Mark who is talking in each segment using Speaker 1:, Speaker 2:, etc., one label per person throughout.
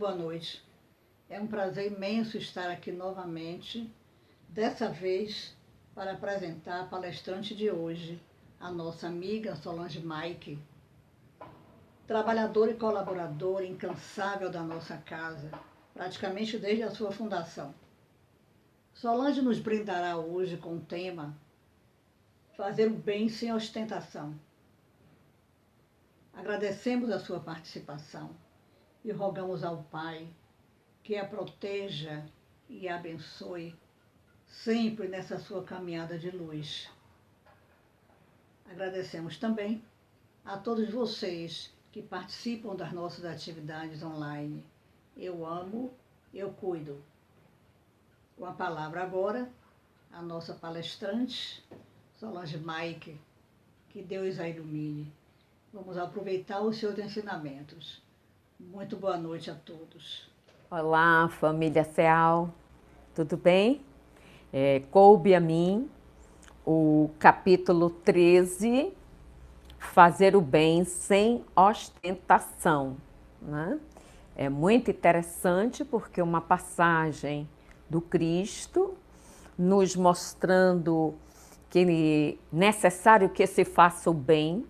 Speaker 1: boa noite. É um prazer imenso estar aqui novamente, dessa vez para apresentar a palestrante de hoje, a nossa amiga Solange Maique, trabalhadora e colaboradora incansável da nossa casa, praticamente desde a sua fundação. Solange nos brindará hoje com o tema Fazer o bem sem ostentação. Agradecemos a sua participação e rogamos ao Pai que a proteja e a abençoe sempre nessa sua caminhada de luz. Agradecemos também a todos vocês que participam das nossas atividades online. Eu amo, eu cuido. Com a palavra agora, a nossa palestrante, Solange Maique, que Deus a ilumine. Vamos aproveitar os seus ensinamentos. Muito boa noite a todos.
Speaker 2: Olá, família Ceal, tudo bem? Coube a mim o capítulo 13, Fazer o bem sem ostentação, né? É muito interessante porque uma passagem do Cristo nos mostrando que é necessário que se faça o bem,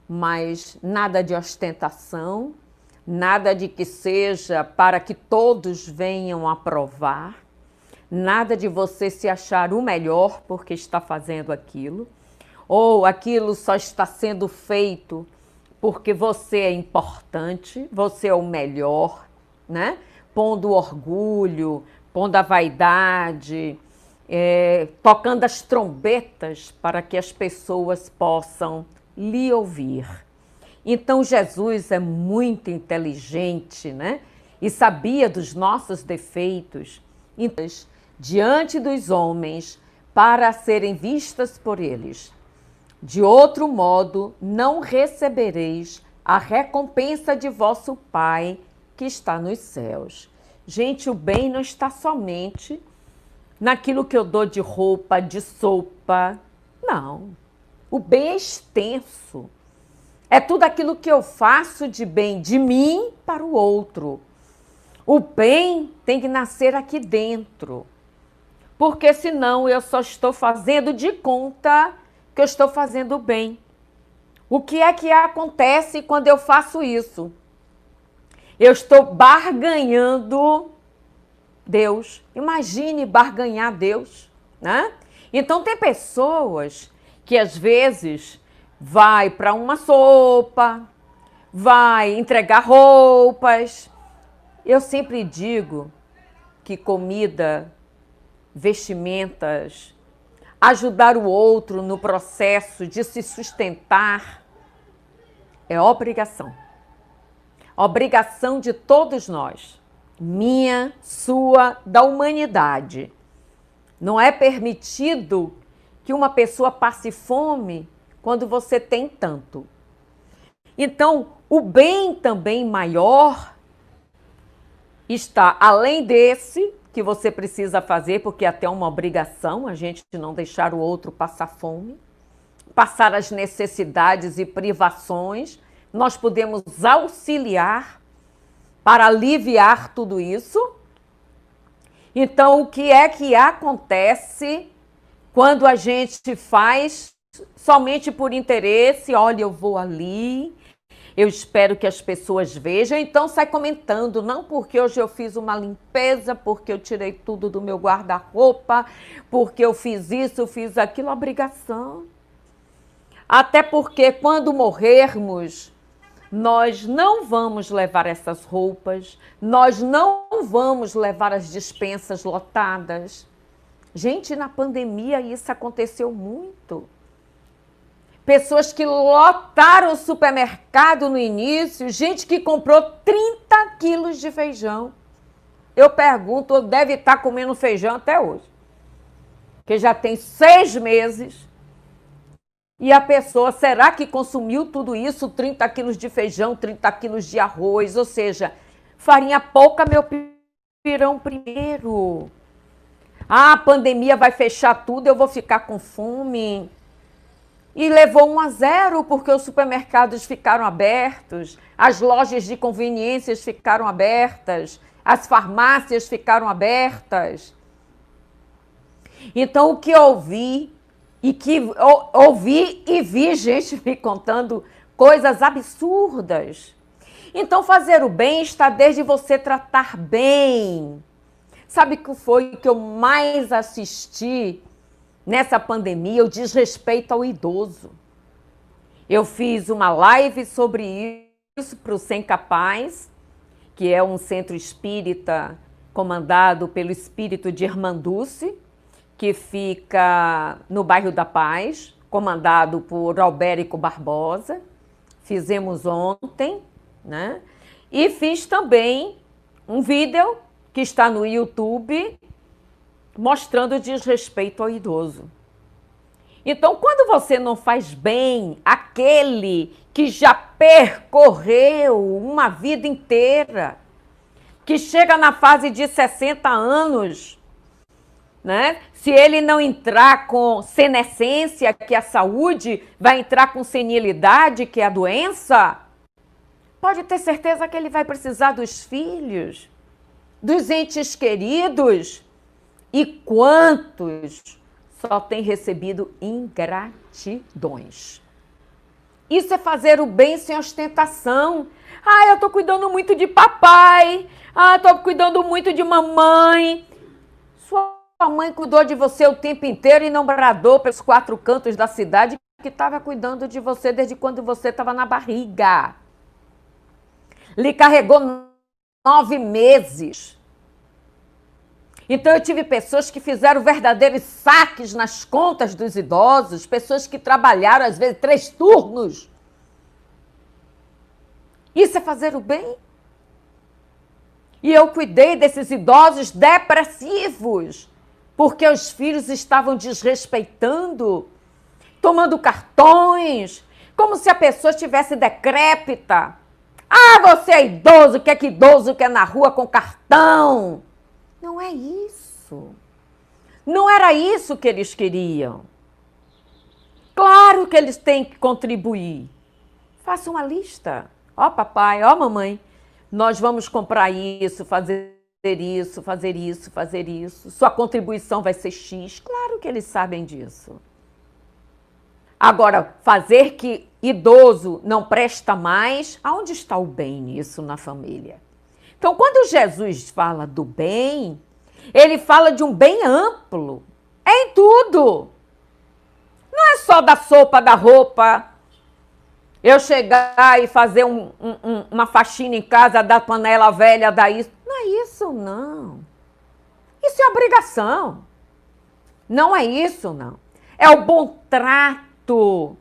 Speaker 2: mas nada de ostentação, nada de que seja para que todos venham aprovar, nada de você se achar o melhor porque está fazendo aquilo, ou aquilo só está sendo feito porque você é importante, você é o melhor, né? Pondo orgulho, pondo a vaidade, tocando as trombetas para que as pessoas possam lhe ouvir. Então Jesus é muito inteligente, né? E sabia dos nossos defeitos, então, diante dos homens, para serem vistas por eles. De outro modo, não recebereis a recompensa de vosso Pai que está nos céus. Gente, o bem não está somente naquilo que eu dou de roupa, de sopa. Não. O bem é extenso. É tudo aquilo que eu faço de bem de mim para o outro. O bem tem que nascer aqui dentro. Porque senão eu só estou fazendo de conta que eu estou fazendo bem. O que é que acontece quando eu faço isso? Eu estou barganhando Deus. Imagine barganhar Deus, né? Então tem pessoas que às vezes vai para uma sopa, vai entregar roupas. Eu sempre digo que comida, vestimentas, ajudar o outro no processo de se sustentar é obrigação. Obrigação de todos nós. Minha, sua, da humanidade. Não é permitido que uma pessoa passe fome quando você tem tanto. Então, o bem também maior está além desse que você precisa fazer, porque é até uma obrigação a gente não deixar o outro passar fome, passar as necessidades e privações. Nós podemos auxiliar para aliviar tudo isso. Então, o que é que acontece quando a gente faz somente por interesse? Olha, eu vou ali, eu espero que as pessoas vejam, então sai comentando, não porque hoje eu fiz uma limpeza, porque eu tirei tudo do meu guarda-roupa, porque eu fiz isso, fiz aquilo, obrigação. Até porque quando morrermos, nós não vamos levar essas roupas, nós não vamos levar as despensas lotadas. Gente, na pandemia isso aconteceu muito. Pessoas que lotaram o supermercado no início, gente que comprou 30 quilos de feijão. Eu pergunto, deve estar comendo feijão até hoje. Porque já tem 6 meses. E a pessoa, será que consumiu tudo isso? 30 quilos de feijão, 30 quilos de arroz, ou seja, farinha pouca, meu pirão primeiro. Ah, a pandemia vai fechar tudo, eu vou ficar com fome. e levou 1-0 porque os supermercados ficaram abertos, as lojas de conveniências ficaram abertas, as farmácias ficaram abertas. Então, o que ouvi e vi gente me contando coisas absurdas. Então, fazer o bem está desde você tratar bem. Sabe o que foi que eu mais assisti nessa pandemia? O desrespeito ao idoso. Eu fiz uma live sobre isso para o Sem Capaz, que é um centro espírita comandado pelo espírito de Irmanduce, que fica no bairro da Paz, comandado por Albérico Barbosa. Fizemos ontem, né? E fiz também um vídeo que está no YouTube mostrando desrespeito ao idoso. Então, quando você não faz bem àquele que já percorreu uma vida inteira, que chega na fase de 60 anos, né? Se ele não entrar com senescência, que é a saúde, vai entrar com senilidade, que é a doença, pode ter certeza que ele vai precisar dos filhos, dos entes queridos. E quantos só têm recebido ingratidões? Isso é fazer o bem sem ostentação. Ah, eu estou cuidando muito de papai. Ah, estou cuidando muito de mamãe. Sua mãe cuidou de você o tempo inteiro e não bradou pelos 4 cantos da cidade que estava cuidando de você desde quando você estava na barriga. Lhe carregou 9 meses. Então eu tive pessoas que fizeram verdadeiros saques nas contas dos idosos, pessoas que trabalharam às vezes 3 turnos. Isso é fazer o bem? E eu cuidei desses idosos depressivos, porque os filhos estavam desrespeitando, tomando cartões, como se a pessoa estivesse decrépita. Ah, você é idoso, que idoso quer na rua com cartão? Não é isso. Não era isso que eles queriam. Claro que eles têm que contribuir. Faça uma lista. Ó papai, ó mamãe, nós vamos comprar isso, fazer isso, fazer isso, fazer isso. Sua contribuição vai ser X. Claro que eles sabem disso. Agora, fazer que idoso não presta mais, aonde está o bem nisso na família? Então, quando Jesus fala do bem, ele fala de um bem amplo. É em tudo. Não é só da sopa, da roupa. Eu chegar e fazer uma faxina em casa, dar panela velha, dar isso. Não é isso, não. Isso é obrigação. Não é isso, não. É o bom trato.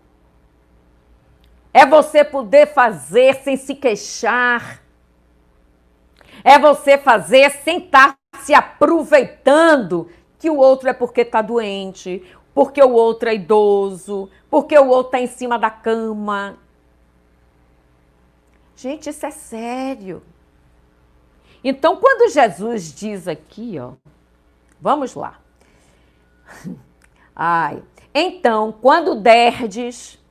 Speaker 2: É você poder fazer sem se queixar. É você fazer sem estar se aproveitando que o outro é porque está doente, porque o outro é idoso, porque o outro está em cima da cama. Gente, isso é sério. Então, quando Jesus diz aqui, ó, vamos lá. Ai, então, quando derdes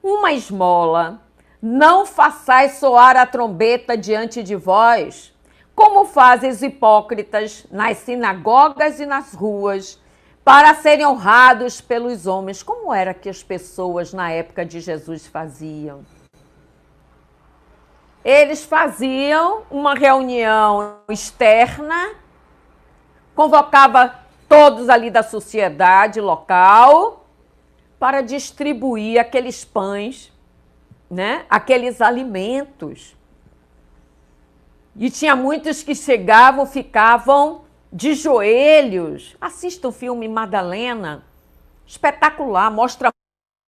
Speaker 2: uma esmola, não façais soar a trombeta diante de vós, como fazem os hipócritas nas sinagogas e nas ruas, para serem honrados pelos homens. Como era que as pessoas na época de Jesus faziam? Eles faziam uma reunião externa, convocava todos ali da sociedade local para distribuir aqueles pães, né? Aqueles alimentos. E tinha muitos que chegavam, ficavam de joelhos. Assista o filme Madalena, espetacular, mostra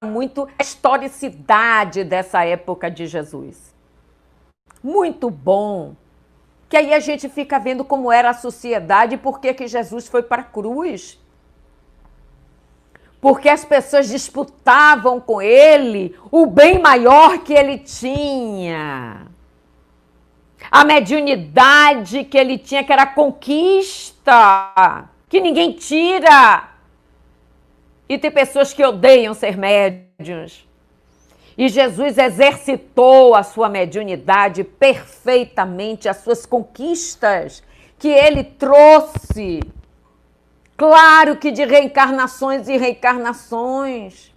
Speaker 2: muito a historicidade dessa época de Jesus. Muito bom. Que aí a gente fica vendo como era a sociedade e por que Jesus foi para a cruz. Porque as pessoas disputavam com ele o bem maior que ele tinha. A mediunidade que ele tinha, que era a conquista, que ninguém tira. E tem pessoas que odeiam ser médiuns. E Jesus exercitou a sua mediunidade perfeitamente, as suas conquistas que ele trouxe. Claro que de reencarnações e reencarnações.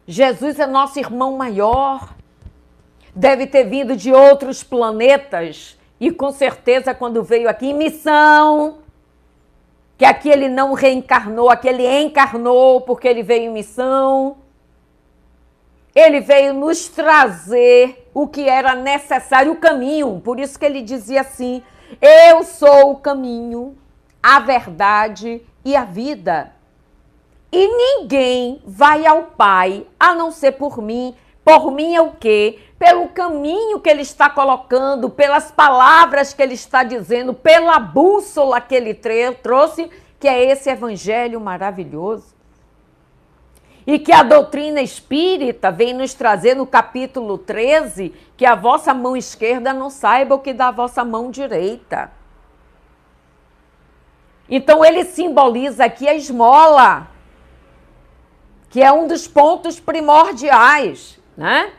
Speaker 2: Jesus é nosso irmão maior. Deve ter vindo de outros planetas. E com certeza quando veio aqui em missão, que aqui ele não reencarnou, aqui ele encarnou porque ele veio em missão. Ele veio nos trazer o que era necessário, o caminho. Por isso que ele dizia assim, eu sou o caminho, a verdade e a vida. E ninguém vai ao Pai a não ser por mim. Por mim é o quê? Pelo caminho que ele está colocando, pelas palavras que ele está dizendo, pela bússola que ele trouxe, que é esse evangelho maravilhoso. E que a doutrina espírita vem nos trazer no capítulo 13, que a vossa mão esquerda não saiba o que da vossa mão direita. Então ele simboliza aqui a esmola, que é um dos pontos primordiais, né?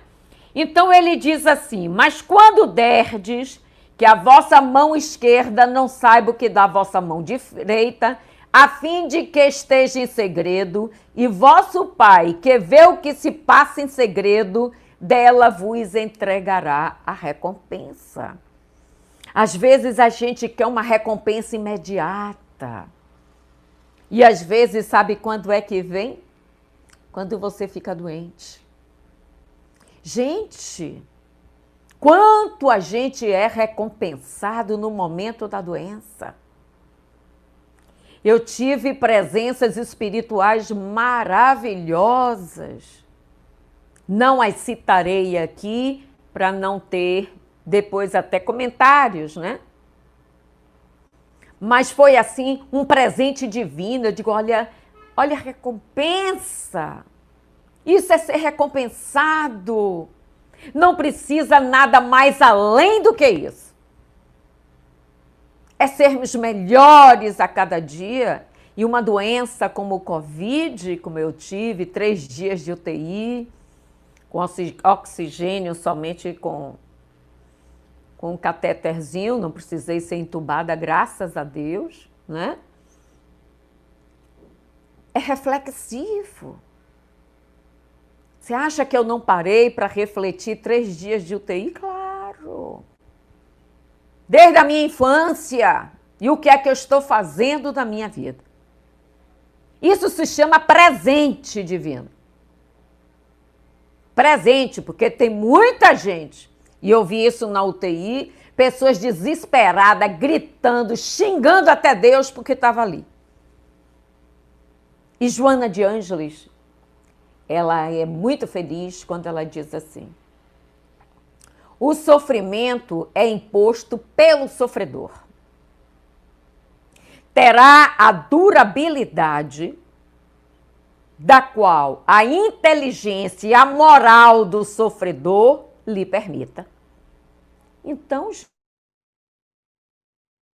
Speaker 2: Então ele diz assim, mas quando derdes que a vossa mão esquerda não saiba o que da vossa mão direita, a fim de que esteja em segredo, e vosso Pai, que vê o que se passa em segredo, dela vos entregará a recompensa. Às vezes a gente quer uma recompensa imediata. E às vezes, sabe quando é que vem? Quando você fica doente. Gente, quanto a gente é recompensado no momento da doença. Eu tive presenças espirituais maravilhosas. Não as citarei aqui para não ter depois até comentários, né? Mas foi assim um presente divino. Eu digo, olha a recompensa. Isso é ser recompensado. Não precisa nada mais além do que isso. É sermos melhores a cada dia. E uma doença como o Covid, como eu tive, 3 dias de UTI, com oxigênio somente com um catéterzinho, não precisei ser entubada, graças a Deus, né? É reflexivo. Você acha que eu não parei para refletir 3 dias de UTI? Claro. Desde a minha infância. E o que é que eu estou fazendo na minha vida? Isso se chama presente divino. Presente, porque tem muita gente, e eu vi isso na UTI, pessoas desesperadas, gritando, xingando até Deus porque estava ali. E Joana de Ângeles, ela é muito feliz quando ela diz assim, o sofrimento é imposto pelo sofredor. Terá a durabilidade da qual a inteligência e a moral do sofredor lhe permita. Então,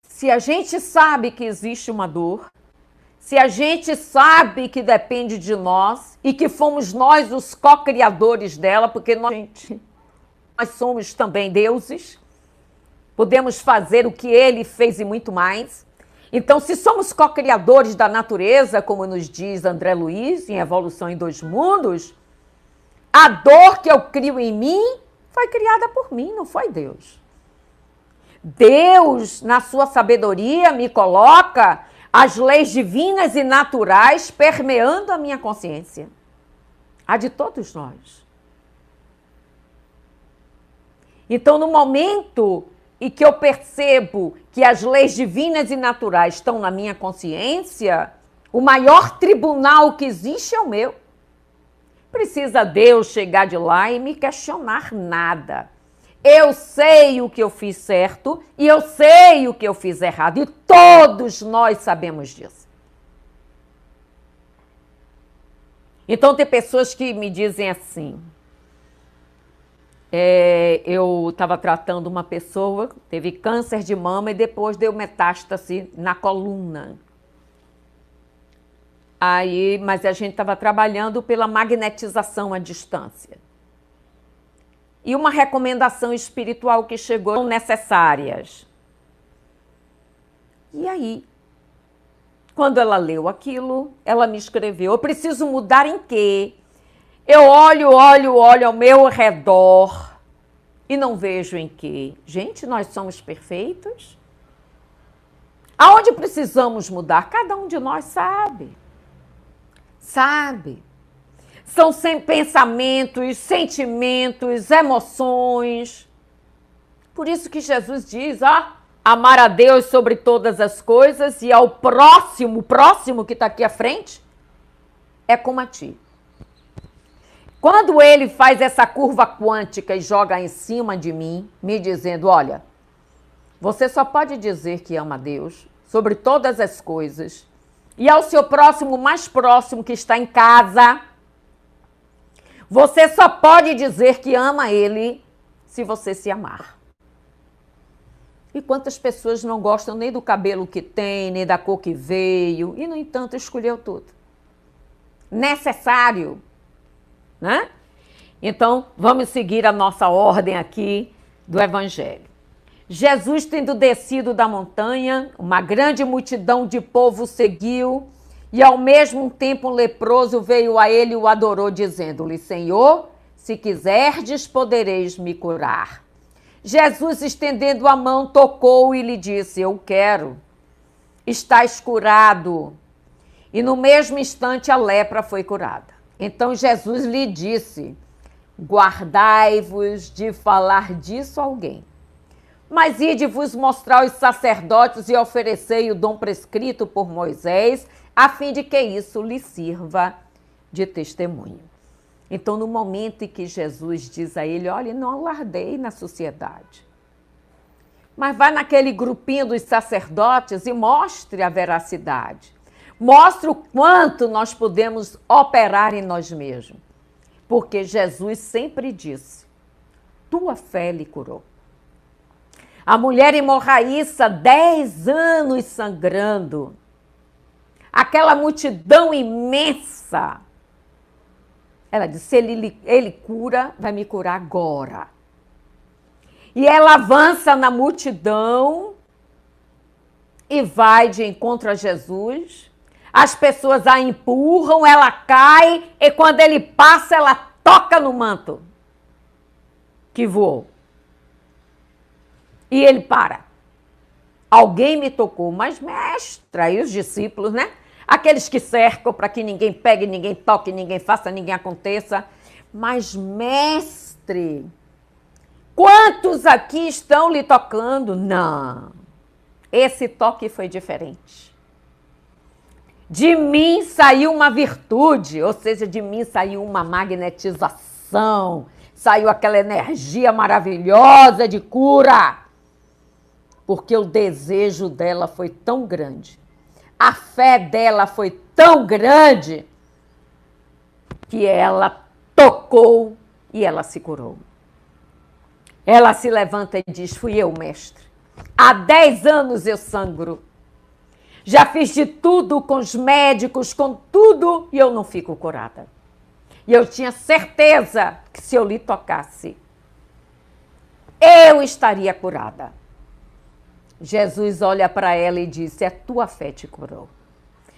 Speaker 2: se a gente sabe que existe uma dor, se a gente sabe que depende de nós e que fomos nós os co-criadores dela, porque nós somos também deuses, podemos fazer o que ele fez e muito mais. Então, se somos co-criadores da natureza, como nos diz André Luiz, em Evolução em 2 Mundos, a dor que eu crio em mim foi criada por mim, não foi Deus. Deus, na sua sabedoria, me coloca as leis divinas e naturais permeando a minha consciência. A de todos nós. Então, no momento em que eu percebo que as leis divinas e naturais estão na minha consciência, o maior tribunal que existe é o meu. Precisa Deus chegar de lá e me questionar nada. Eu sei o que eu fiz certo e eu sei o que eu fiz errado. E todos nós sabemos disso. Então, tem pessoas que me dizem assim... eu estava tratando uma pessoa, teve câncer de mama e depois deu metástase na coluna. Aí, mas a gente estava trabalhando pela magnetização à distância. E uma recomendação espiritual que chegou necessárias. E aí, quando ela leu aquilo, ela me escreveu: eu preciso mudar em quê? Eu olho ao meu redor e não vejo em quê. Gente, nós somos perfeitos? Aonde precisamos mudar? Cada um de nós sabe. Sabe? São pensamentos, sentimentos, emoções. Por isso que Jesus diz, amar a Deus sobre todas as coisas e ao próximo, o próximo que está aqui à frente, é como a ti. Quando ele faz essa curva quântica e joga em cima de mim, me dizendo, olha, você só pode dizer que ama a Deus sobre todas as coisas e ao seu próximo mais próximo que está em casa, você só pode dizer que ama ele se você se amar. E quantas pessoas não gostam nem do cabelo que tem, nem da cor que veio, e no entanto escolheu tudo. Necessário, né? Então, vamos seguir a nossa ordem aqui do Evangelho. Jesus, tendo descido da montanha, uma grande multidão de povo seguiu, e ao mesmo tempo um leproso veio a ele e o adorou, dizendo-lhe, Senhor, se quiserdes, podereis me curar. Jesus, estendendo a mão, tocou e lhe disse, eu quero, estás curado. E no mesmo instante a lepra foi curada. Então Jesus lhe disse, guardai-vos de falar disso a alguém. Mas ide-vos mostrar aos sacerdotes e oferecei o dom prescrito por Moisés, a fim de que isso lhe sirva de testemunho. Então, no momento em que Jesus diz a ele, olha, não alardei na sociedade, mas vai naquele grupinho dos sacerdotes e mostre a veracidade. Mostre o quanto nós podemos operar em nós mesmos. Porque Jesus sempre disse, tua fé lhe curou. A mulher hemorraíça, 10 anos sangrando. Aquela multidão imensa. Ela disse, se ele cura, vai me curar agora. E ela avança na multidão e vai de encontro a Jesus. As pessoas a empurram, ela cai e quando ele passa, ela toca no manto que voou. E ele para. Alguém me tocou, mas mestra, e os discípulos, né? Aqueles que cercam para que ninguém pegue, ninguém toque, ninguém faça, ninguém aconteça. Mas mestre, quantos aqui estão lhe tocando? Não, esse toque foi diferente. De mim saiu uma virtude, ou seja, de mim saiu uma magnetização, saiu aquela energia maravilhosa de cura. Porque o desejo dela foi tão grande, a fé dela foi tão grande, que ela tocou e ela se curou. Ela se levanta e diz, fui eu, mestre. Há 10 anos eu sangro. Já fiz de tudo com os médicos, com tudo, e eu não fico curada. E eu tinha certeza que se eu lhe tocasse, eu estaria curada. Jesus olha para ela e disse, a tua fé te curou.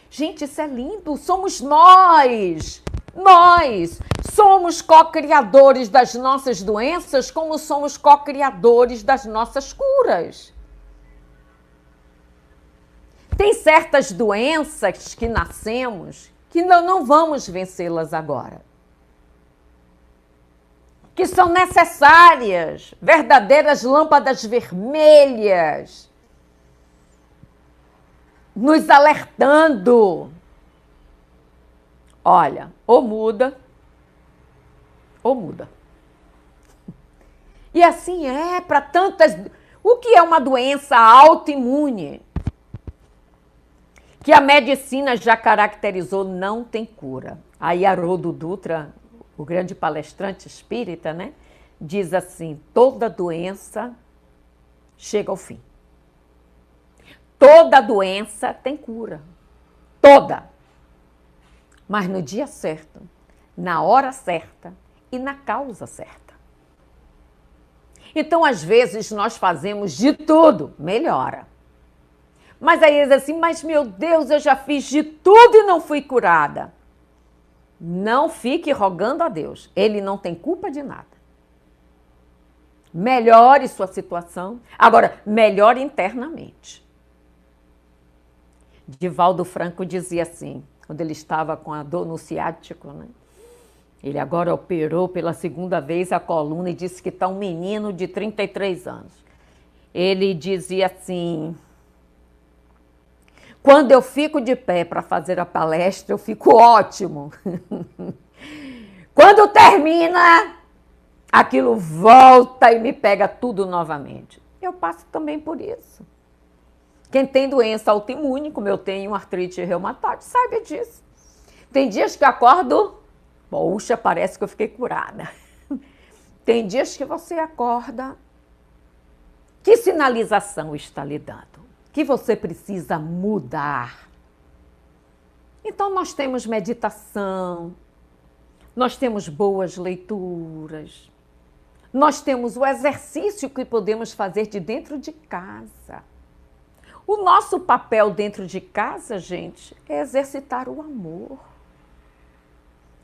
Speaker 2: Gente, isso é lindo, somos nós. Nós somos co-criadores das nossas doenças, como somos co-criadores das nossas curas. Tem certas doenças que nascemos que não vamos vencê-las agora. Que são necessárias, verdadeiras lâmpadas vermelhas, nos alertando. Olha, ou muda, ou muda. E assim é para tantas... O que é uma doença autoimune? Que a medicina já caracterizou, não tem cura. Aí Haroldo Dutra, o grande palestrante espírita, né, diz assim, toda doença chega ao fim. Toda doença tem cura. Toda. mas no dia certo, na hora certa e na causa certa. Então, às vezes, nós fazemos de tudo, melhora. Mas aí diz assim, mas meu Deus, eu já fiz de tudo e não fui curada. Não fique rogando a Deus, Ele não tem culpa de nada. Melhore sua situação, agora, melhore internamente. Divaldo Franco dizia assim, quando ele estava com a dor no ciático, né? Ele agora operou pela segunda vez a coluna e disse que está um menino de 33 anos. Ele dizia assim, quando eu fico de pé para fazer a palestra, eu fico ótimo. Quando termina, aquilo volta e me pega tudo novamente. Eu passo também por isso. Quem tem doença autoimune, como eu tenho artrite reumatoide, sabe disso. Tem dias que eu acordo, poxa, parece que eu fiquei curada. Tem dias que você acorda, que sinalização está lhe dando? Que você precisa mudar. Então, nós temos meditação, nós temos boas leituras, nós temos o exercício que podemos fazer de dentro de casa. O nosso papel dentro de casa, gente, é exercitar o amor.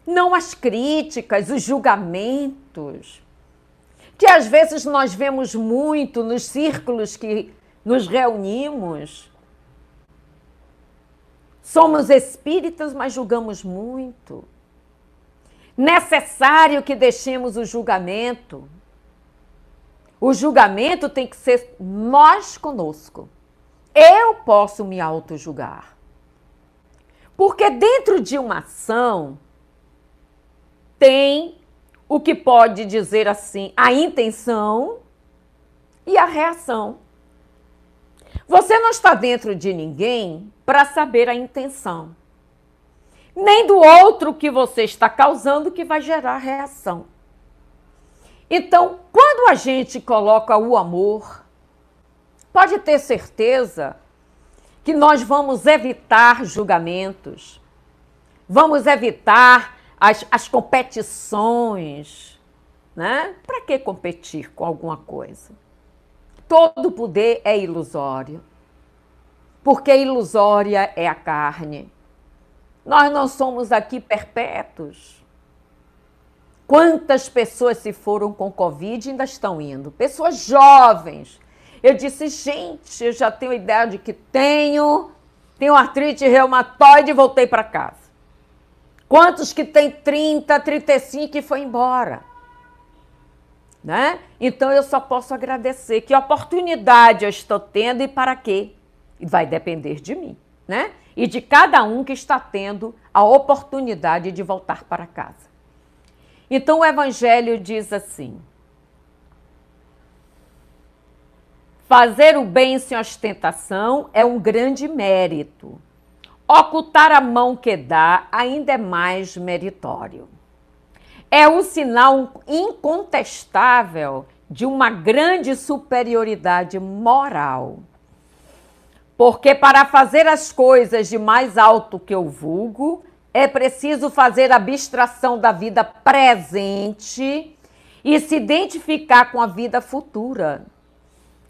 Speaker 2: Não as críticas, os julgamentos, que às vezes nós vemos muito nos círculos que nos reunimos. Somos espíritas, mas julgamos muito. Necessário que deixemos o julgamento. O julgamento tem que ser nós conosco. Eu posso me auto-julgar. Porque dentro de uma ação tem o que pode dizer assim, a intenção e a reação. Você não está dentro de ninguém para saber a intenção, nem do outro que você está causando que vai gerar reação. Então, quando a gente coloca o amor, pode ter certeza que nós vamos evitar julgamentos, vamos evitar as competições, né? Para que competir com alguma coisa? Todo poder é ilusório, porque ilusória é a carne. Nós não somos aqui perpétuos. Quantas pessoas se foram com Covid e ainda estão indo? Pessoas jovens. Eu disse, gente, eu já tenho ideia de que tenho artrite reumatoide e voltei para casa. Quantos que tem 30, 35 e foi embora? Né? Então, eu só posso agradecer. Que oportunidade eu estou tendo e para quê? Vai depender de mim, né? E de cada um que está tendo a oportunidade de voltar para casa. Então, o Evangelho diz assim, fazer o bem sem ostentação é um grande mérito. Ocultar a mão que dá ainda é mais meritório. É um sinal incontestável de uma grande superioridade moral. Porque para fazer as coisas de mais alto que o vulgo, é preciso fazer abstração da vida presente e se identificar com a vida futura.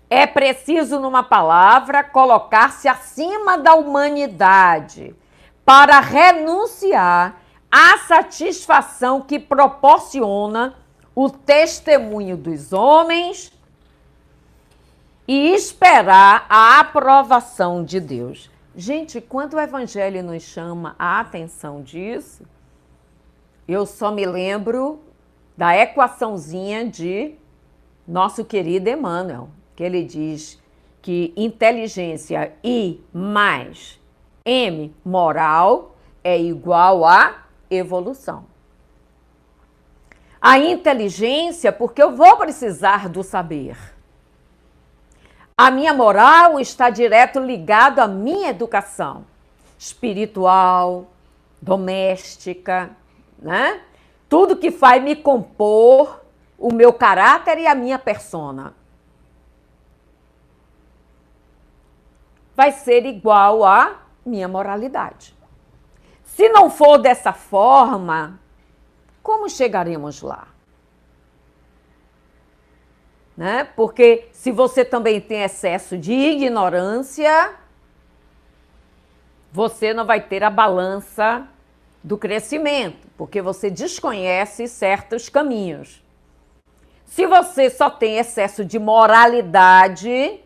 Speaker 2: É preciso, numa palavra, colocar-se acima da humanidade para renunciar à satisfação que proporciona o testemunho dos homens e esperar a aprovação de Deus. Gente, quando o Evangelho nos chama a atenção disso, eu só me lembro da equaçãozinha de nosso querido Emmanuel, que ele diz que inteligência I mais M moral é igual a evolução. A inteligência, porque eu vou precisar do saber. A minha moral está direto ligado à minha educação espiritual, doméstica, né? Tudo que vai me compor o meu caráter e a minha persona. Vai ser igual à minha moralidade. Se não for dessa forma, como chegaremos lá? Né? Porque se você também tem excesso de ignorância, você não vai ter a balança do crescimento, porque você desconhece certos caminhos. Se você só tem excesso de moralidade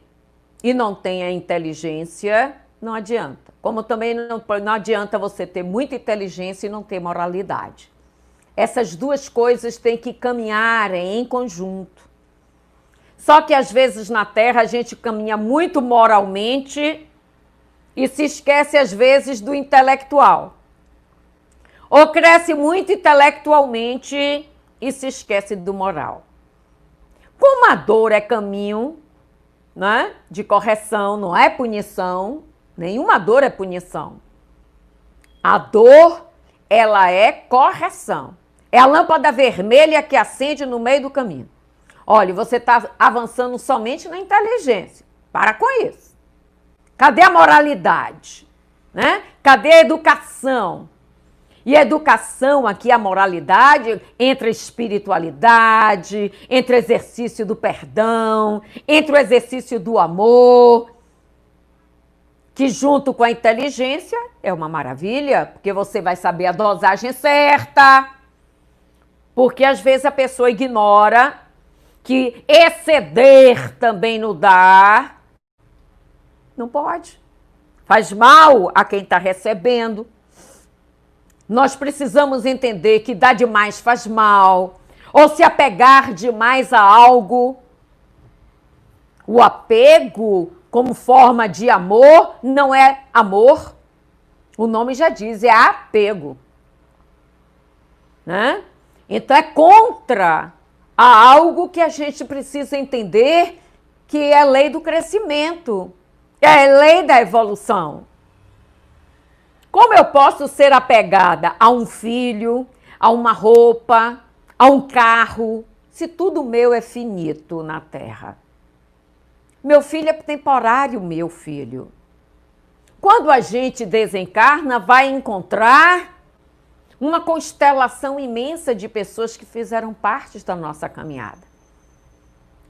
Speaker 2: e não tem a inteligência, não adianta. Como também não adianta você ter muita inteligência e não ter moralidade. Essas duas coisas têm que caminhar em conjunto. Só que às vezes na Terra a gente caminha muito moralmente e se esquece às vezes do intelectual. Ou cresce muito intelectualmente e se esquece do moral. Como a dor é caminho, né, de correção, não é punição, nenhuma dor é punição. A dor, ela é correção. É a lâmpada vermelha que acende no meio do caminho. Olha, você está avançando somente na inteligência. Para com isso. Cadê a moralidade? Né? Cadê a educação? E a educação aqui, a moralidade, entre a espiritualidade, entre o exercício do perdão, entre o exercício do amor, que junto com a inteligência é uma maravilha, porque você vai saber a dosagem certa, porque às vezes a pessoa ignora que exceder também no dar não pode. Faz mal a quem está recebendo. Nós precisamos entender que dar demais faz mal, ou se apegar demais a algo. O apego como forma de amor não é amor. O nome já diz, é apego. Né? Então é contra a algo que a gente precisa entender que é lei do crescimento, é lei da evolução. Como eu posso ser apegada a um filho, a uma roupa, a um carro, se tudo meu é finito na Terra? Meu filho é temporário, meu filho. Quando a gente desencarna, vai encontrar uma constelação imensa de pessoas que fizeram parte da nossa caminhada.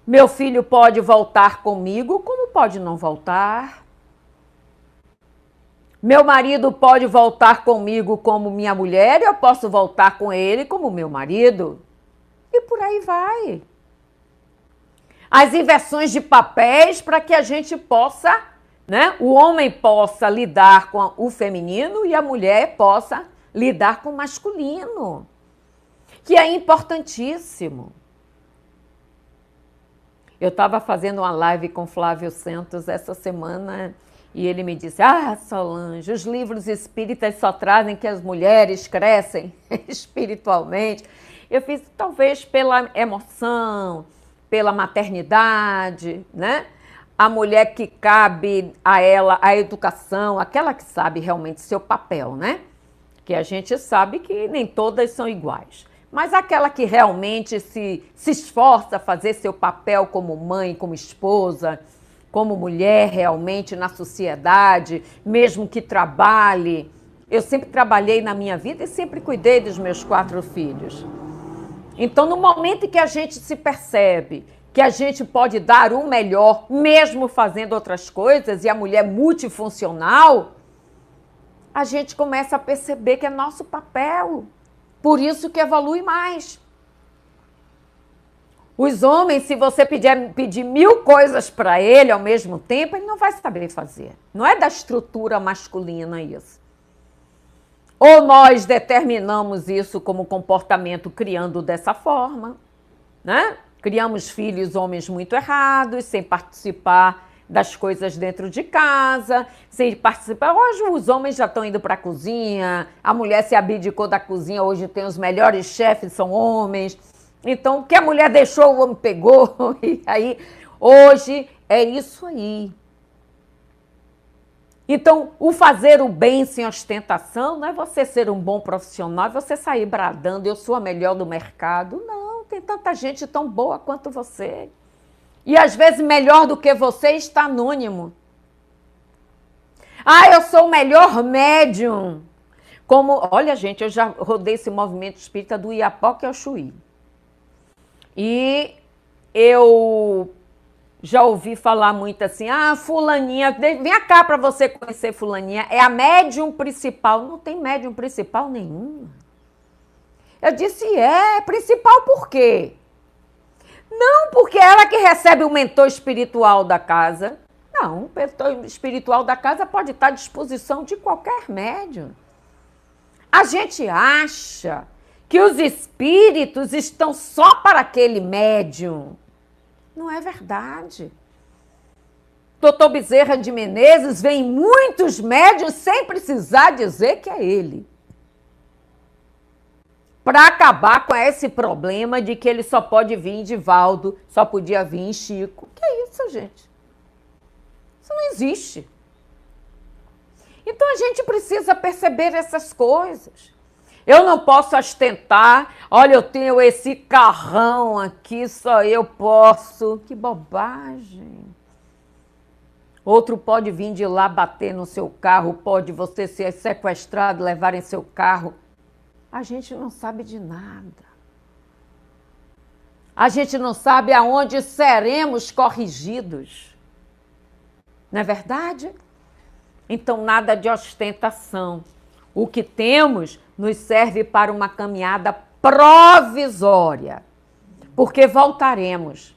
Speaker 2: Meu filho pode voltar comigo, como pode não voltar? Meu marido pode voltar comigo como minha mulher e eu posso voltar com ele como meu marido. E por aí vai. As inversões de papéis para que a gente possa, né? O homem possa lidar com o feminino e a mulher possa lidar com o masculino, que é importantíssimo. Eu estava fazendo uma live com Flávio Santos essa semana e ele me disse, Solange, os livros espíritas só trazem que as mulheres crescem espiritualmente. Eu fiz talvez pela emoção, pela maternidade, né? A mulher que cabe a ela a educação, aquela que sabe realmente seu papel, né? Que a gente sabe que nem todas são iguais. Mas aquela que realmente se esforça a fazer seu papel como mãe, como esposa, como mulher realmente na sociedade, mesmo que trabalhe. Eu sempre trabalhei na minha vida e sempre cuidei dos meus 4 filhos. Então, no momento em que a gente se percebe que a gente pode dar o melhor, mesmo fazendo outras coisas, e a mulher multifuncional, a gente começa a perceber que é nosso papel. Por isso que evolui mais. Os homens, se você pedir 1000 coisas para ele ao mesmo tempo, ele não vai saber fazer. Não é da estrutura masculina isso. Ou nós determinamos isso como comportamento criando dessa forma, né? Criamos filhos, homens muito errados, sem participar das coisas dentro de casa, sem participar. Hoje os homens já estão indo para a cozinha, a mulher se abdicou da cozinha, hoje tem os melhores chefes, são homens. Então, o que a mulher deixou, o homem pegou. E aí, hoje é isso aí. Então, o fazer o bem sem ostentação não é você ser um bom profissional, é você sair bradando, eu sou a melhor do mercado. Não, tem tanta gente tão boa quanto você. E às vezes melhor do que você está anônimo. Eu sou o melhor médium. Como, olha, gente, eu já rodei esse movimento espírita do Iapoque ao Chuí. E eu já ouvi falar muito assim, fulaninha, vem cá para você conhecer fulaninha, é a médium principal. Não tem médium principal nenhuma. Eu disse, principal por quê? Não, porque ela que recebe o mentor espiritual da casa. Não, o mentor espiritual da casa pode estar à disposição de qualquer médium. A gente acha que os espíritos estão só para aquele médium. Não é verdade. Doutor Bezerra de Menezes vê em muitos médiuns sem precisar dizer que é ele. Para acabar com esse problema de que ele só pode vir em Divaldo, só podia vir em Chico. Que é isso, gente? Isso não existe. Então a gente precisa perceber essas coisas. Eu não posso ostentar, olha, eu tenho esse carrão aqui, só eu posso. Que bobagem. Outro pode vir de lá bater no seu carro, pode você ser sequestrado, levar em seu carro. A gente não sabe de nada. A gente não sabe aonde seremos corrigidos. Não é verdade? Então, nada de ostentação. O que temos nos serve para uma caminhada provisória, porque voltaremos.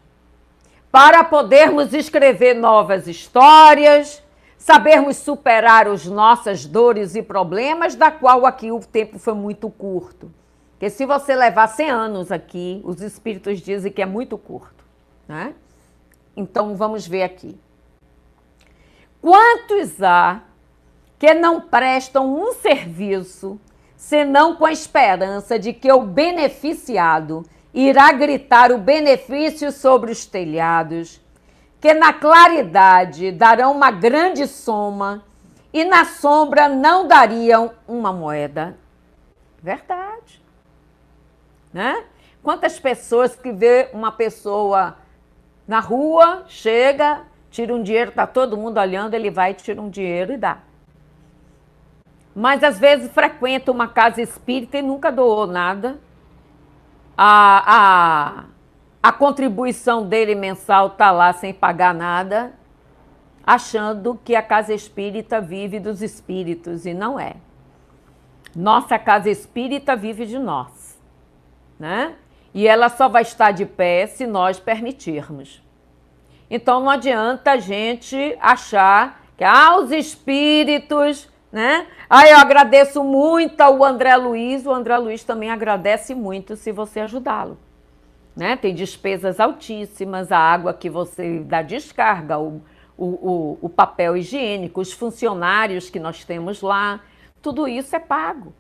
Speaker 2: Para podermos escrever novas histórias, sabermos superar as nossas dores e problemas, da qual aqui o tempo foi muito curto. Porque se você levar 100 anos aqui, os espíritos dizem que é muito curto, né? Então, vamos ver aqui. Quantos há que não prestam um serviço, senão com a esperança de que o beneficiado irá gritar o benefício sobre os telhados, que na claridade darão uma grande soma e na sombra não dariam uma moeda? Verdade. Né? Quantas pessoas que vê uma pessoa na rua, chega, tira um dinheiro, está todo mundo olhando, ele vai, tira um dinheiro e dá. Mas às vezes frequenta uma casa espírita e nunca doou nada. A contribuição dele mensal está lá sem pagar nada, achando que a casa espírita vive dos espíritos, e não é. Nossa casa espírita vive de nós, né? E ela só vai estar de pé se nós permitirmos. Então não adianta a gente achar que os espíritos, né? Eu agradeço muito ao André Luiz, o André Luiz também agradece muito se você ajudá-lo. Né? Tem despesas altíssimas, a água que você dá descarga, o papel higiênico, os funcionários que nós temos lá, tudo isso é pago.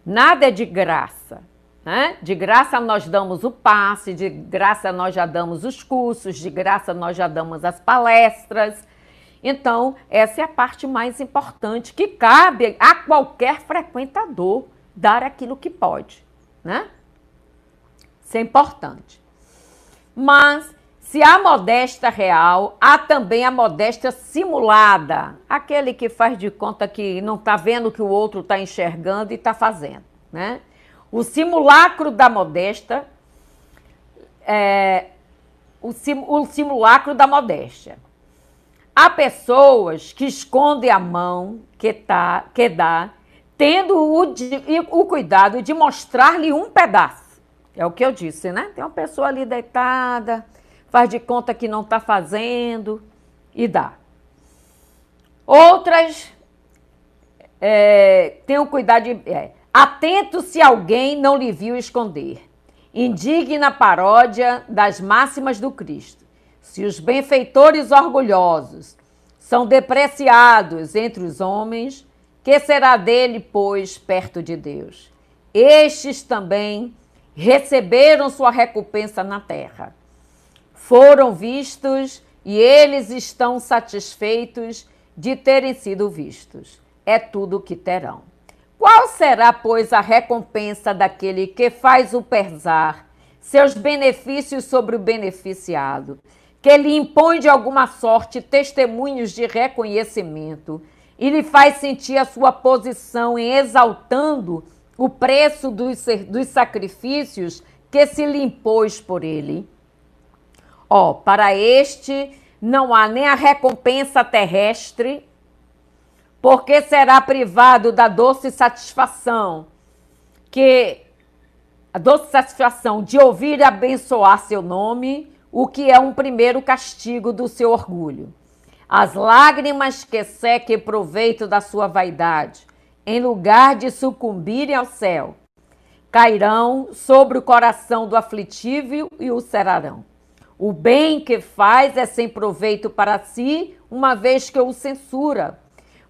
Speaker 2: Nada é de graça. Né? De graça nós damos o passe, de graça nós já damos os cursos, de graça nós já damos as palestras. Então, essa é a parte mais importante que cabe a qualquer frequentador dar aquilo que pode, né? Isso é importante. Mas, se há modéstia real, há também a modéstia simulada. Aquele que faz de conta que não está vendo o que o outro está enxergando e está fazendo, né? O simulacro da modéstia o simulacro da modéstia. Há pessoas que escondem a mão que dá, tendo o cuidado de mostrar-lhe um pedaço. É o que eu disse, né? Tem uma pessoa ali deitada, faz de conta que não está fazendo e dá. Outras têm o cuidado de... atento se alguém não lhe viu esconder. Indigna paródia das máximas do Cristo. Se os benfeitores orgulhosos são depreciados entre os homens, que será dele, pois, perto de Deus? Estes também receberam sua recompensa na terra. Foram vistos e eles estão satisfeitos de terem sido vistos. É tudo o que terão. Qual será, pois, a recompensa daquele que faz o pesar, seus benefícios sobre o beneficiado, que lhe impõe de alguma sorte testemunhos de reconhecimento e lhe faz sentir a sua posição em exaltando o preço dos sacrifícios que se lhe impôs por ele. Para este não há nem a recompensa terrestre, porque será privado da doce satisfação de ouvir e abençoar seu nome, o que é um primeiro castigo do seu orgulho. As lágrimas que sequem proveito da sua vaidade, em lugar de sucumbirem ao céu, cairão sobre o coração do aflitivo e o cerarão. O bem que faz é sem proveito para si, uma vez que o censura,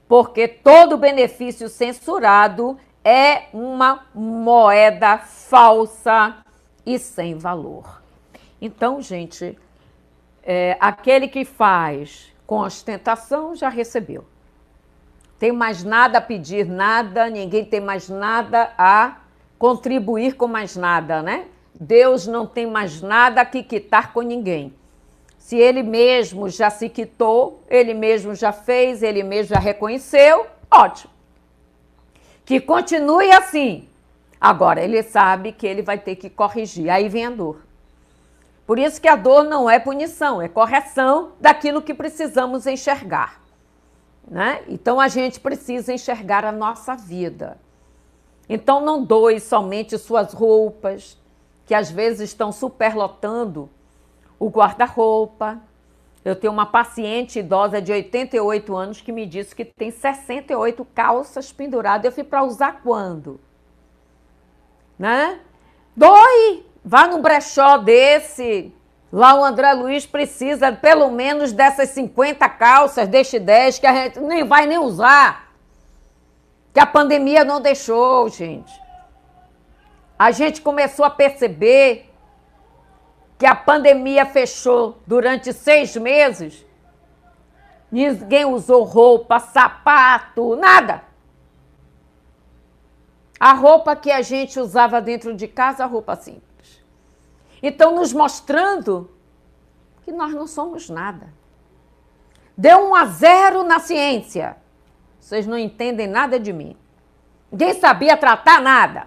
Speaker 2: porque todo benefício censurado é uma moeda falsa e sem valor. Então, gente, aquele que faz com ostentação já recebeu. Tem mais nada a pedir, nada, ninguém tem mais nada a contribuir com mais nada, né? Deus não tem mais nada que quitar com ninguém. Se ele mesmo já se quitou, ele mesmo já fez, ele mesmo já reconheceu, ótimo. Que continue assim. Agora, ele sabe que ele vai ter que corrigir. Aí vem a dor. Por isso que a dor não é punição, é correção daquilo que precisamos enxergar, né? Então, a gente precisa enxergar a nossa vida. Então, não doe somente suas roupas, que às vezes estão superlotando o guarda-roupa. Eu tenho uma paciente idosa de 88 anos que me disse que tem 68 calças penduradas. Eu fui para usar quando? Né? Doe! Vá num brechó desse. Lá o André Luiz precisa pelo menos dessas 50 calças, deste 10, que a gente nem vai nem usar. Que a pandemia não deixou, gente. A gente começou a perceber que a pandemia fechou durante 6 meses. Ninguém usou roupa, sapato, nada. A roupa que a gente usava dentro de casa, a roupa simples. Então, nos mostrando que nós não somos nada. Deu 1-0 na ciência. Vocês não entendem nada de mim. Ninguém sabia tratar nada.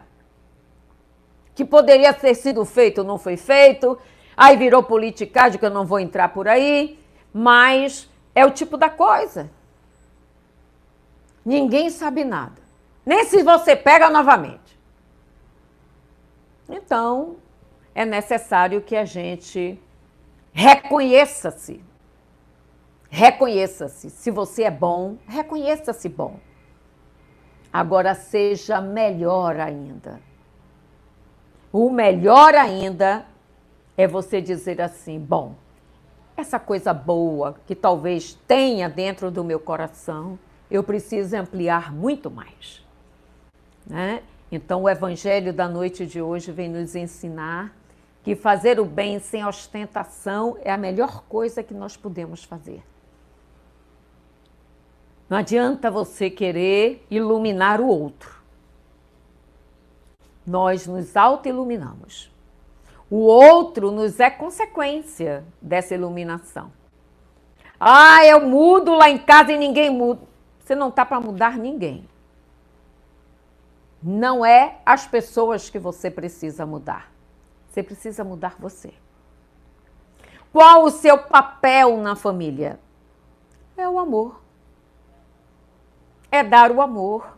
Speaker 2: Que poderia ter sido feito, não foi feito. Aí virou politicagem, que eu não vou entrar por aí. Mas é o tipo da coisa. Ninguém sabe nada. Nem se você pega novamente. Então, é necessário que a gente reconheça-se. Reconheça-se. Se você é bom, reconheça-se bom. Agora seja melhor ainda. O melhor ainda é você dizer assim, bom, essa coisa boa que talvez tenha dentro do meu coração, eu preciso ampliar muito mais, né? Então, o Evangelho da noite de hoje vem nos ensinar que fazer o bem sem ostentação é a melhor coisa que nós podemos fazer. Não adianta você querer iluminar o outro. Nós nos auto-iluminamos. O outro nos é consequência dessa iluminação. Eu mudo lá em casa e ninguém muda. Você não está para mudar ninguém. Não é as pessoas que você precisa mudar. Você precisa mudar você. Qual o seu papel na família? É o amor. É dar o amor.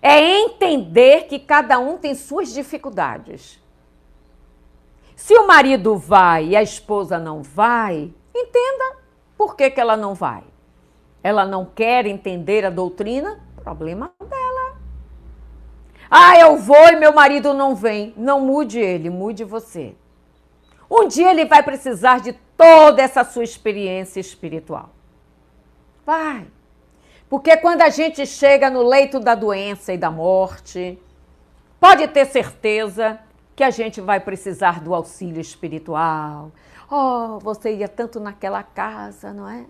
Speaker 2: É entender que cada um tem suas dificuldades. Se o marido vai e a esposa não vai, entenda por que ela não vai. Ela não quer entender a doutrina? Problema dela. Eu vou e meu marido não vem. Não mude ele, mude você. Um dia ele vai precisar de toda essa sua experiência espiritual. Vai. Porque quando a gente chega no leito da doença e da morte, pode ter certeza que a gente vai precisar do auxílio espiritual. Você ia tanto naquela casa, não é?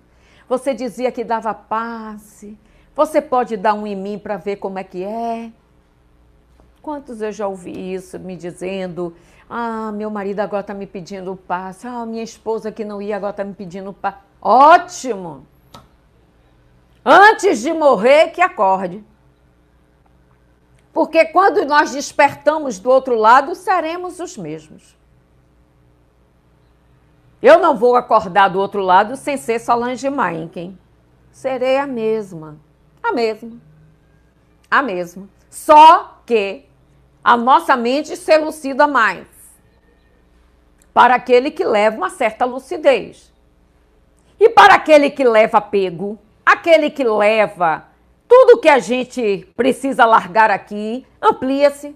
Speaker 2: Você dizia que dava passe. Você pode dar um em mim para ver como é que é? Quantos eu já ouvi isso me dizendo, meu marido agora está me pedindo passe, minha esposa que não ia agora está me pedindo passe. Ótimo! Antes de morrer, que acorde. Porque quando nós despertamos do outro lado, seremos os mesmos. Eu não vou acordar do outro lado sem ser Solange Maiken. Serei a mesma. A mesma. A mesma. Só que a nossa mente se elucida mais. Para aquele que leva uma certa lucidez. E para aquele que leva apego, aquele que leva tudo que a gente precisa largar aqui, amplia-se.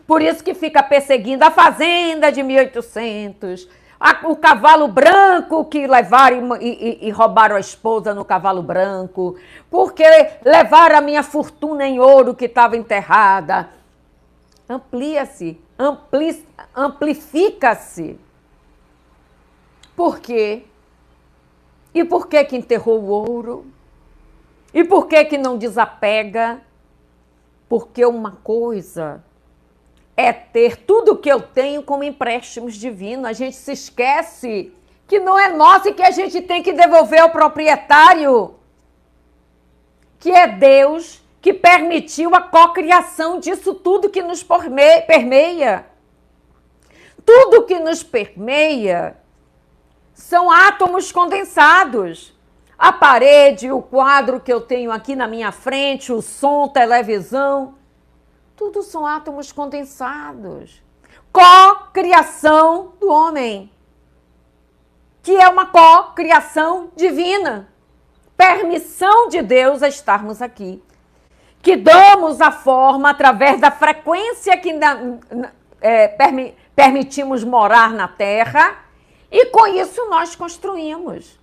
Speaker 2: Por isso que fica perseguindo a fazenda de 1800, o cavalo branco que levaram e roubaram a esposa no cavalo branco, porque levaram a minha fortuna em ouro que estava enterrada. Amplia-se, amplifica-se. Por quê? E por que que enterrou o ouro? E por que que não desapega? Porque uma coisa é ter tudo que eu tenho como empréstimos divinos. A gente se esquece que não é nosso e que a gente tem que devolver ao proprietário. Que é Deus que permitiu a cocriação disso tudo que nos permeia. Tudo que nos permeia são átomos condensados. A parede, o quadro que eu tenho aqui na minha frente, o som, televisão, tudo são átomos condensados. Cocriação do homem, que é uma cocriação divina. Permissão de Deus a estarmos aqui. Que damos a forma através da frequência que permitimos morar na Terra e com isso nós construímos.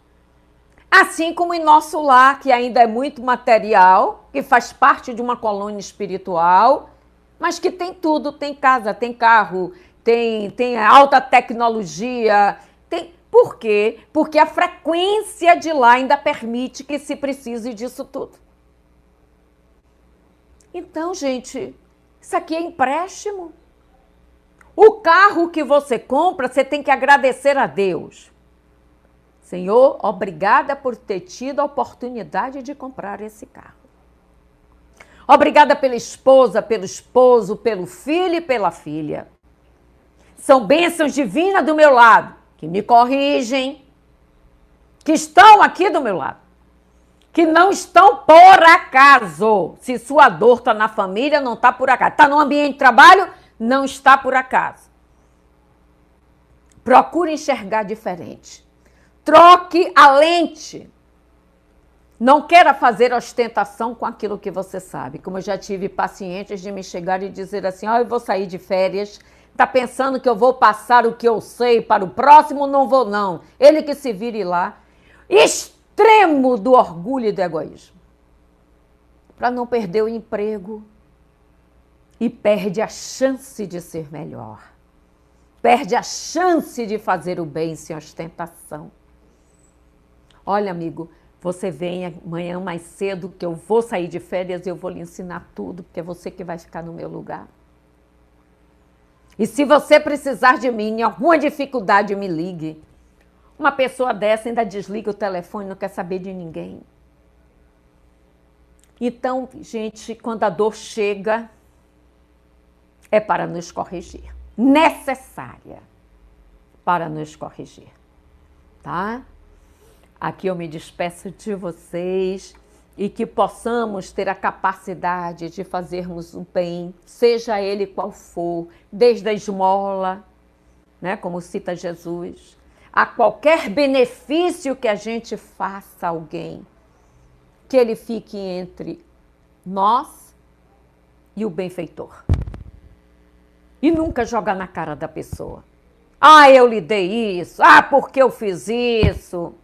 Speaker 2: Assim como em nosso lar, que ainda é muito material, que faz parte de uma colônia espiritual, mas que tem tudo, tem casa, tem carro, tem alta tecnologia. Por quê? Porque a frequência de lá ainda permite que se precise disso tudo. Então, gente, isso aqui é empréstimo. O carro que você compra, você tem que agradecer a Deus. Senhor, obrigada por ter tido a oportunidade de comprar esse carro. Obrigada pela esposa, pelo esposo, pelo filho e pela filha. São bênçãos divinas do meu lado, que me corrigem, que estão aqui do meu lado, que não estão por acaso. Se sua dor está na família, não está por acaso. Está no ambiente de trabalho, não está por acaso. Procure enxergar diferente. Troque a lente. Não queira fazer ostentação com aquilo que você sabe. Como eu já tive pacientes de me chegar e dizer assim, eu vou sair de férias, está pensando que eu vou passar o que eu sei para o próximo? Não vou não. Ele que se vire lá. Extremo do orgulho e do egoísmo. Para não perder o emprego. E perde a chance de ser melhor. Perde a chance de fazer o bem sem ostentação. Olha, amigo, você vem amanhã mais cedo, que eu vou sair de férias e eu vou lhe ensinar tudo, porque é você que vai ficar no meu lugar. E se você precisar de mim, em alguma dificuldade, me ligue. Uma pessoa dessa ainda desliga o telefone, não quer saber de ninguém. Então, gente, quando a dor chega, é para nos corrigir. Necessária para nos corrigir, tá? Aqui eu me despeço de vocês e que possamos ter a capacidade de fazermos o bem, seja ele qual for, desde a esmola, né, como cita Jesus, a qualquer benefício que a gente faça a alguém, que ele fique entre nós e o benfeitor. E nunca jogar na cara da pessoa. Eu lhe dei isso. Porque eu fiz isso.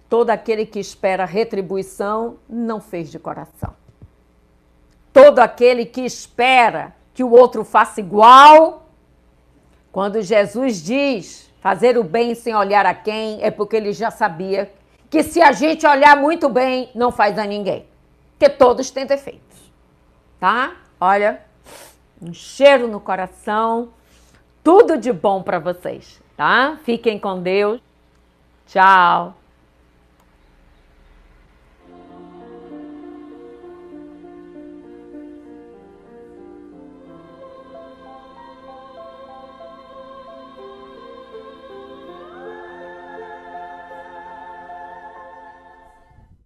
Speaker 2: Todo aquele que espera retribuição não fez de coração. Todo aquele que espera que o outro faça igual, quando Jesus diz fazer o bem sem olhar a quem, é porque ele já sabia que se a gente olhar muito bem, não faz a ninguém. Porque todos têm defeitos. Tá? Olha, um cheiro no coração. Tudo de bom para vocês, tá? Fiquem com Deus. Tchau.